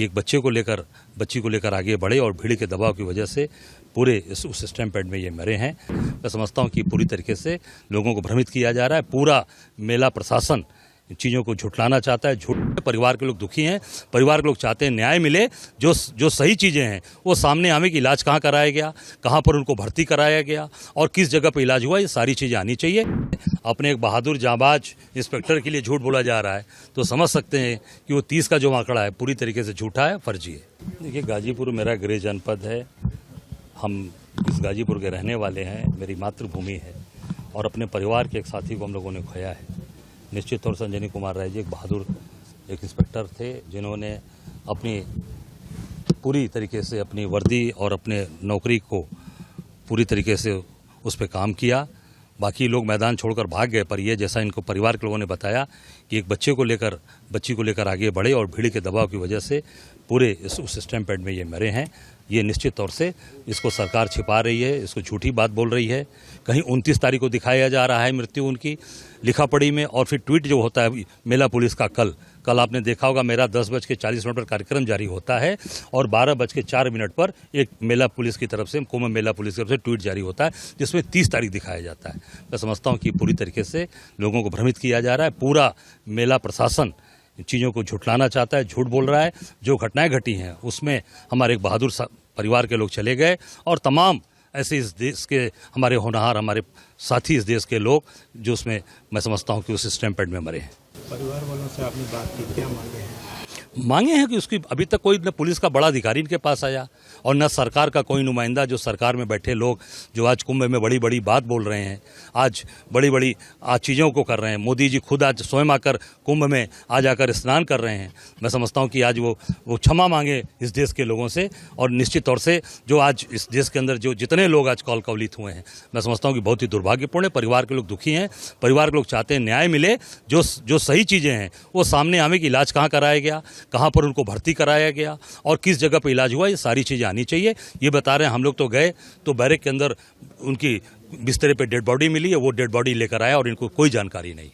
एक बच्ची को लेकर आगे बढ़े और भीड़ के दबाव की वजह से पूरे उस स्टैम्प पैड में ये मरे हैं। मैं समझता हूँ कि पूरी तरीके से लोगों को भ्रमित किया जा रहा है। पूरा मेला प्रशासन चीज़ों को झुठलाना चाहता है। परिवार के लोग दुखी हैं। परिवार के लोग चाहते हैं न्याय मिले, जो सही चीज़ें हैं वो सामने आवे कि इलाज कहाँ कराया गया, कहाँ पर उनको भर्ती कराया गया और किस जगह पर इलाज हुआ, ये सारी चीज़ें आनी चाहिए। अपने एक बहादुर जांबाज इंस्पेक्टर के लिए झूठ बोला जा रहा है तो समझ सकते हैं कि वो 30 का जो आंकड़ा है पूरी तरीके से झूठा है, फर्जी है। देखिए, गाजीपुर मेरा गृह जनपद है। हम इस गाजीपुर के रहने वाले हैं, मेरी मातृभूमि है और अपने परिवार के एक साथी को हम लोगों ने खोया है। निश्चित तौर से अंजनी कुमार राय जी एक बहादुर एक इंस्पेक्टर थे जिन्होंने अपनी पूरी तरीके से अपनी वर्दी और अपने नौकरी को पूरी तरीके से उस पर काम किया। बाकी लोग मैदान छोड़कर भाग गए, पर ये जैसा इनको परिवार के लोगों ने बताया कि एक बच्ची को लेकर आगे बढ़े और भीड़ के दबाव की वजह से पूरे उस स्टैम्प पैड में ये मरे हैं। ये निश्चित तौर से इसको सरकार छिपा रही है, इसको झूठी बात बोल रही है। कहीं 29 तारीख को दिखाया जा रहा है मृत्यु उनकी लिखा पढ़ी में, और फिर ट्वीट जो होता है मेला पुलिस का कल आपने देखा होगा मेरा 10:40 पर कार्यक्रम जारी होता है और 12:04 पर एक मेला पुलिस की तरफ से कुंभ मेला पुलिस की तरफ से ट्वीट जारी होता है जिसमें 30 तारीख दिखाया जाता है। मैं समझता हूँ कि पूरी तरीके से लोगों को भ्रमित किया जा रहा है। पूरा मेला प्रशासन चीज़ों को झुठलाना चाहता है, झूठ बोल रहा है। जो घटनाएं घटी हैं उसमें हमारे एक बहादुर परिवार के लोग चले गए और तमाम ऐसे इस देश के हमारे होनहार, हमारे साथी इस देश के लोग जो उसमें मैं समझता हूँ कि उस स्टैम्प पैड में मरे हैं। परिवार वालों से आपने बात की, क्या मांगे हैं कि उसकी अभी तक कोई न पुलिस का बड़ा अधिकारी इनके पास आया और न सरकार का कोई नुमाइंदा, जो सरकार में बैठे लोग जो आज कुंभ में बड़ी बड़ी बात बोल रहे हैं, आज बड़ी चीज़ों को कर रहे हैं। मोदी जी खुद आज स्वयं आकर कुंभ में आज आकर स्नान कर रहे हैं। मैं समझता हूं कि आज वो क्षमा मांगे इस देश के लोगों से और निश्चित तौर से जो आज इस देश के अंदर जो जितने लोग आज कवलित हुए हैं, मैं समझता हूँ कि बहुत ही दुर्भाग्यपूर्ण है। परिवार के लोग दुखी हैं। परिवार के लोग चाहते हैं न्याय मिले, जो सही चीज़ें हैं वो सामने आवे कि इलाज कहाँ कराया गया, कहाँ पर उनको भर्ती कराया गया और किस जगह पर इलाज हुआ, ये सारी चीज़ें आनी चाहिए। ये बता रहे हैं हम लोग तो गए तो बैरक के अंदर उनकी बिस्तरे पे डेड बॉडी मिली है, वो डेड बॉडी लेकर आया और इनको कोई जानकारी नहीं।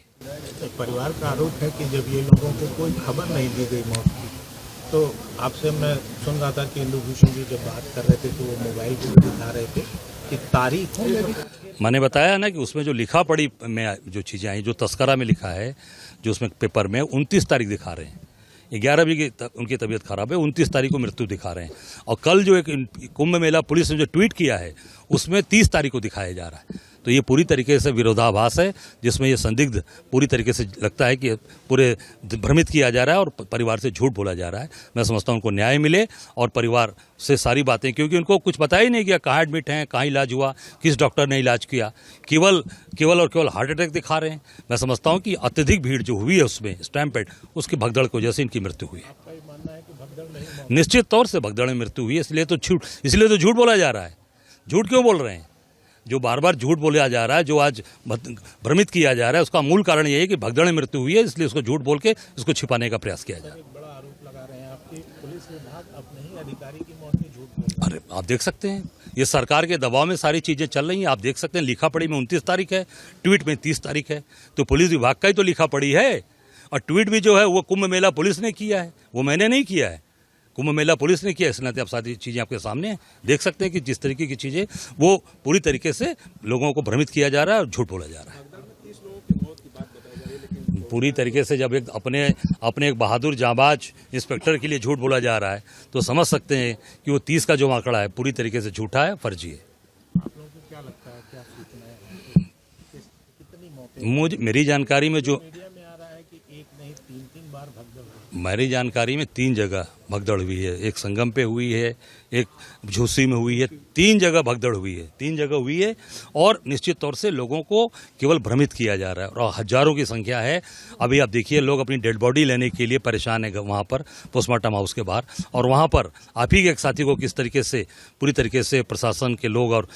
परिवार का आरोप है कि जब ये लोगों को कोई खबर नहीं दी गई मौत की, तो आपसे मैं सुन रहा था कि इंदुभूषण जी जब बात कर रहे थे तो वो मोबाइल पर दिखा रहे थे कि तारीख। मैंने बताया ना कि उसमें जो लिखा पढ़ी में जो चीज़ें आई, जो तस्करा में लिखा है, जो उसमें पेपर में 29 तारीख दिखा रहे हैं। 11 बजे उनकी तबीयत खराब है, 29 तारीख को मृत्यु दिखा रहे हैं। और कल जो एक कुंभ मेला पुलिस ने जो ट्वीट किया है उसमें 30 तारीख को दिखाया जा रहा है। तो ये पूरी तरीके से विरोधाभास है, जिसमें ये संदिग्ध पूरी तरीके से लगता है कि पूरे भ्रमित किया जा रहा है और परिवार से झूठ बोला जा रहा है। मैं समझता हूँ उनको न्याय मिले और परिवार से सारी बातें, क्योंकि उनको कुछ पता ही नहीं किया कहाँ एडमिट हैं, कहाँ इलाज हुआ, किस डॉक्टर ने इलाज किया, केवल हार्ट अटैक दिखा रहे हैं। मैं समझता हूँ कि अत्यधिक भीड़ जो हुई है उसमें स्टैम्प पैड, उसकी भगदड़ की वजह से इनकी मृत्यु हुई है। निश्चित तौर से भगदड़ में मृत्यु हुई है, इसलिए तो झूठ बोला जा रहा है। झूठ क्यों बोल रहे हैं? जो बार बार झूठ बोला जा रहा है, जो आज भ्रमित किया जा रहा है, उसका मूल कारण ये है कि भगदड़ में मृत्यु हुई है, इसलिए उसको झूठ बोल के इसको छिपाने का प्रयास किया जा रहा है। बड़ा आरोप लगा रहे हैं आपकी पुलिस विभाग अपने ही अधिकारी की मौत में झूठ बोल रहा है। अरे आप देख सकते हैं, ये सरकार के दबाव में सारी चीज़ें चल रही हैं। आप देख सकते हैं लिखा पढ़ी में 29 तारीख है, ट्वीट में 30 तारीख है, तो पुलिस विभाग का ही तो लिखा पढ़ी है। और ट्वीट भी जो है वो कुंभ मेला पुलिस ने किया है, वो मैंने नहीं किया है, कुंभ मेला पुलिस ने किया। इसलिए अब सारी चीज़ें आपके सामने हैं, देख सकते हैं कि जिस तरीके की चीज़ें वो पूरी तरीके से लोगों को भ्रमित किया जा रहा है और झूठ बोला जा रहा है। पूरी तरीके से जब अपने एक बहादुर जांबाज इंस्पेक्टर के लिए झूठ बोला जा रहा है तो समझ सकते हैं कि वो 30 का जो आंकड़ा है पूरी तरीके से झूठा है, फर्जी है। आप लोगों को क्या लगता है, क्या सूचना है, कितनी मौतें? मेरी जानकारी में जो मीडिया में आ रहा है कि एक नहीं 3 बार भगदड़ हुई। मेरी जानकारी में 3 जगह भगदड़ हुई है। एक संगम पे हुई है, एक झूसी में हुई है, 3 जगह भगदड़ हुई है, 3 जगह हुई है। और निश्चित तौर से लोगों को केवल भ्रमित किया जा रहा है और हजारों की संख्या है। अभी आप देखिए लोग अपनी डेड बॉडी लेने के लिए परेशान है वहाँ पर पोस्टमार्टम हाउस के बाहर, और वहाँ पर आप ही के एक साथी को किस तरीके से पूरी तरीके से प्रशासन के लोग और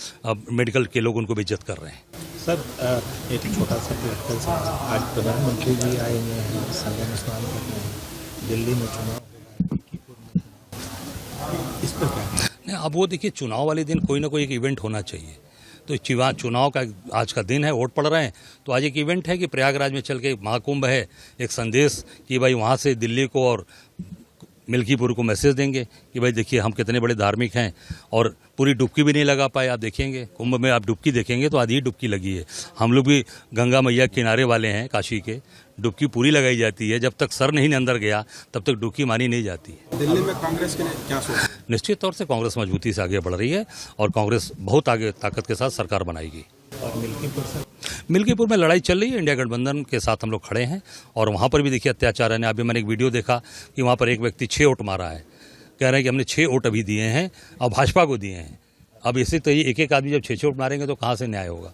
मेडिकल के लोग उनको बेइज्जत कर रहे हैं। सर एक छोटा सा प्रैक्टिकल सवाल, आज प्रधानमंत्री जी आएंगे हैं, संगम स्नान करने हैं, दिल्ली में चुनाव होगा, इस पर क्या नहीं, अब वो देखिए चुनाव वाले दिन कोई ना कोई एक इवेंट होना चाहिए। तो चुनाव का आज का दिन है, वोट पड़ रहे हैं, तो आज एक इवेंट है कि प्रयागराज में चल के महाकुंभ है, एक संदेश कि भाई वहाँ से दिल्ली को और मिल्कीपुर को मैसेज देंगे कि भाई देखिए हम कितने बड़े धार्मिक हैं, और पूरी डुबकी भी नहीं लगा पाए। आप देखेंगे कुंभ में, आप डुबकी देखेंगे तो आधी ही डुबकी लगी है। हम लोग भी गंगा मैया किनारे वाले हैं काशी के, डुबकी पूरी लगाई जाती है। जब तक सर नहीं अंदर गया तब तक डुबकी मानी नहीं जाती है। दिल्ली में कांग्रेस के लिए क्या सोच? निश्चित तौर से कांग्रेस मजबूती से आगे बढ़ रही है और कांग्रेस बहुत आगे ताकत के साथ सरकार बनाएगी। और मिल्कीपुर में लड़ाई चल रही है, इंडिया गठबंधन के साथ हम लोग खड़े हैं, और वहाँ पर भी देखिए अत्याचार है। अभी मैंने एक वीडियो देखा कि वहाँ पर एक व्यक्ति 6 वोट मारा है, कह रहे हैं कि हमने 6 वोट अभी दिए हैं और भाजपा को दिए हैं। अब इसी तो एक एक आदमी जब 6 वोट मारेंगे तो कहाँ से न्याय होगा।